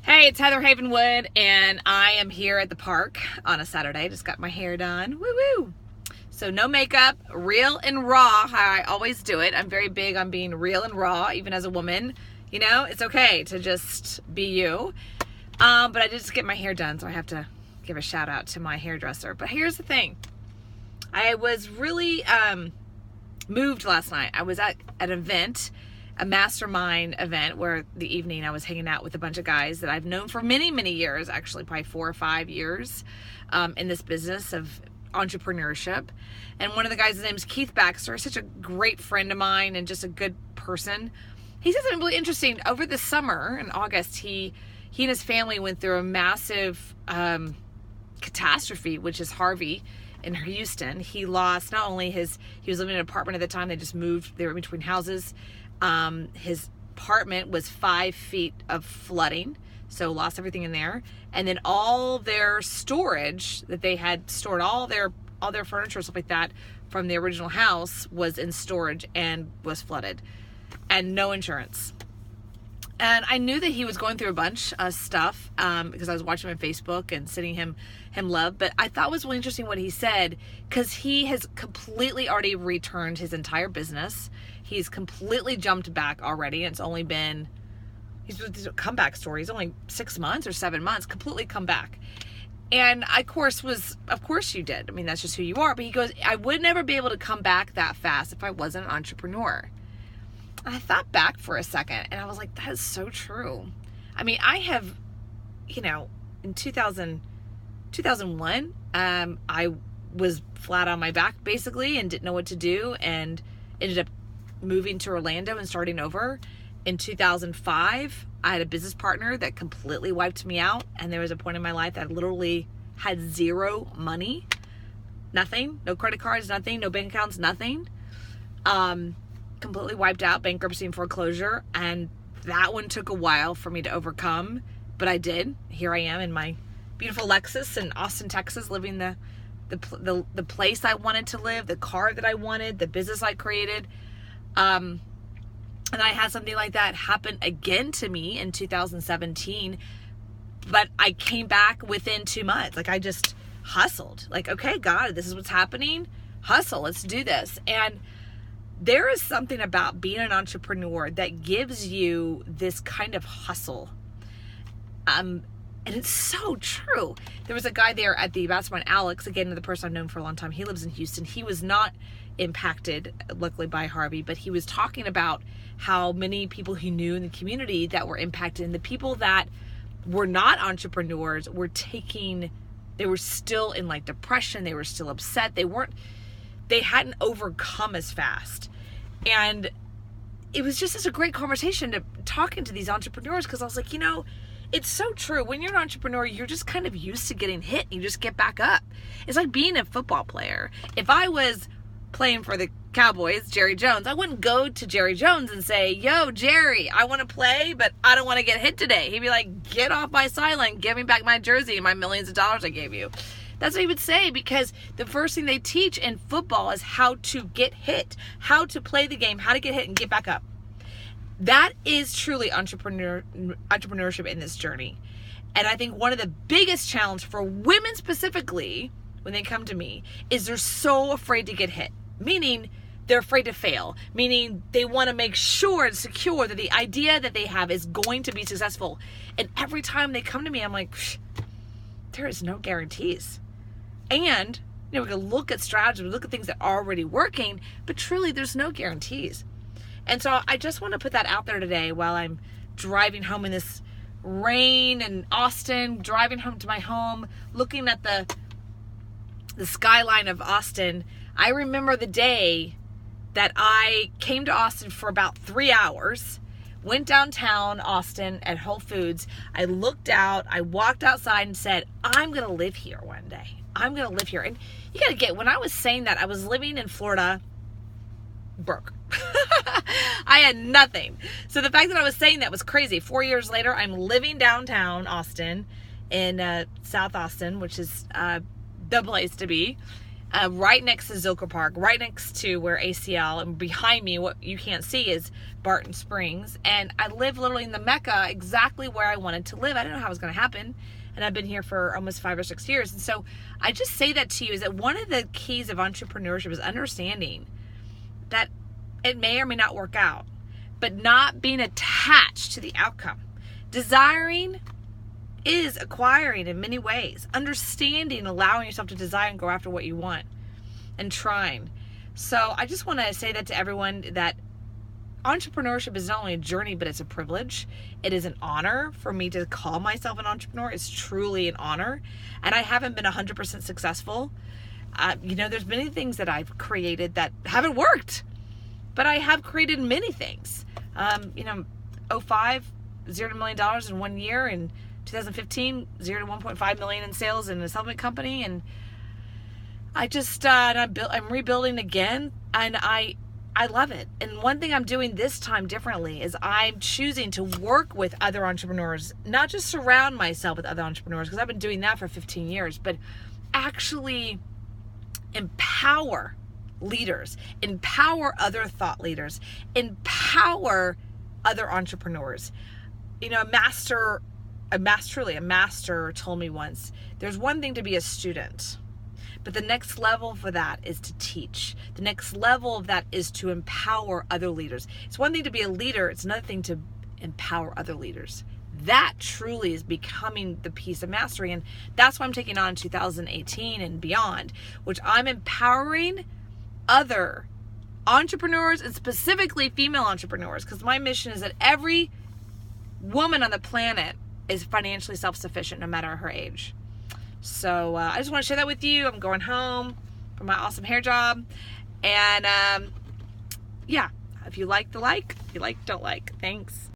Hey, it's Heather Havenwood, and I am here at the park on a Saturday. Just got my hair done. Woo-woo! So no makeup, real and raw, how I always do it. I'm very big on being real and raw, even as a woman. You know, it's okay to just be you. But I did just get my hair done, so I have to give a shout out to my hairdresser. But here's the thing. I was really moved last night. I was at an event, a mastermind event, where the evening I was hanging out with a bunch of guys that I've known for many, many years, actually probably 4 or 5 years in this business of entrepreneurship. And one of the guys, his name is Keith Baxter, such a great friend of mine and just a good person. He said something really interesting. Over the summer in August, he and his family went through a massive catastrophe, which is Harvey in Houston. He lost not only he was living in an apartment at the time, they just moved, they were in between houses. His apartment was 5 feet of flooding, so lost everything in there. And then all their storage that they had stored, all their furniture, stuff like that, from the original house was in storage and was flooded, and no insurance. And I knew that he was going through a bunch of stuff because I was watching him on Facebook and sending him love. But I thought it was really interesting what he said, because he has completely already returned his entire business. He's completely jumped back already. It's only been, he's a comeback story. He's only 6 months or 7 months, completely come back. And of course you did. I mean, that's just who you are. But he goes, I would never be able to come back that fast if I wasn't an entrepreneur. And I thought back for a second and I was like, that is so true. I mean, I have, in 2001, I was flat on my back basically and didn't know what to do, and ended up moving to Orlando and starting over. In 2005, I had a business partner that completely wiped me out, and there was a point in my life that I literally had zero money, nothing, no credit cards, nothing, no bank accounts, nothing. Completely wiped out, bankruptcy and foreclosure, and that one took a while for me to overcome, but I did. Here I am in my beautiful Lexus in Austin, Texas, living the place I wanted to live, the car that I wanted, the business I created. And I had something like that happen again to me in 2017, but I came back within 2 months. Like, I just hustled. Like, okay, God, this is what's happening. Hustle, let's do this. And there is something about being an entrepreneur that gives you this kind of hustle. And it's so true. There was a guy there at the mastermind, Alex, again, the person I've known for a long time. He lives in Houston. He was not impacted, luckily, by Harvey, but he was talking about how many people he knew in the community that were impacted, and the people that were not entrepreneurs were they were still in like depression. They were still upset. They hadn't overcome as fast. And it was just such a great conversation to talking to these entrepreneurs, because I was like, it's so true. When you're an entrepreneur, you're just kind of used to getting hit and you just get back up. It's like being a football player. If I was playing for the Cowboys, Jerry Jones, I wouldn't go to Jerry Jones and say, yo, Jerry, I want to play, but I don't want to get hit today. He'd be like, get off my sideline, give me back my jersey and my millions of dollars I gave you. That's what he would say, because the first thing they teach in football is how to get hit, how to play the game, how to get hit and get back up. That is truly entrepreneurship in this journey. And I think one of the biggest challenges for women specifically when they come to me is they're so afraid to get hit, meaning they're afraid to fail, meaning they want to make sure and secure that the idea that they have is going to be successful. And every time they come to me, I'm like, there is no guarantees. And we can look at strategies, we look at things that are already working, but truly there's no guarantees. And so I just want to put that out there today while I'm driving home in this rain in Austin, driving home to my home, looking at the skyline of Austin. I remember the day that I came to Austin for about 3 hours, went downtown Austin at Whole Foods. I looked out, I walked outside and said, I'm going to live here one day. I'm going to live here. And you got to get, when I was saying that, I was living in Florida, broke. I had nothing. So the fact that I was saying that was crazy. 4 years later, I'm living downtown Austin in South Austin, which is the place to be. right next to Zilker Park, right next to where ACL, and behind me, what you can't see is Barton Springs. And I live literally in the Mecca, exactly where I wanted to live. I didn't know how it was going to happen. And I've been here for almost 5 or 6 years. And so I just say that to you is that one of the keys of entrepreneurship is understanding that it may or may not work out, but not being attached to the outcome. Desiring is acquiring in many ways. Understanding, allowing yourself to desire and go after what you want, and trying. So I just want to say that to everyone, that entrepreneurship is not only a journey, but it's a privilege. It is an honor for me to call myself an entrepreneur. It's truly an honor. And I haven't been 100% successful. There's many things that I've created that haven't worked, but I have created many things. 05, $0 to $1 million in 1 year, and 2015, $0 to $1.5 million in sales in a supplement company. And I'm rebuilding again, and I love it. And one thing I'm doing this time differently is I'm choosing to work with other entrepreneurs, not just surround myself with other entrepreneurs, because I've been doing that for 15 years, but actually empower leaders, empower other thought leaders, empower other entrepreneurs. A master told me once, there's one thing to be a student, but the next level for that is to teach. The next level of that is to empower other leaders. It's one thing to be a leader. It's another thing to empower other leaders. That truly is becoming the piece of mastery. And that's what I'm taking on in 2018 and beyond, which I'm empowering other entrepreneurs, and specifically female entrepreneurs, because my mission is that every woman on the planet is financially self-sufficient no matter her age. So I just want to share that with you. I'm going home from my awesome hair job. And if you like, don't like. Thanks.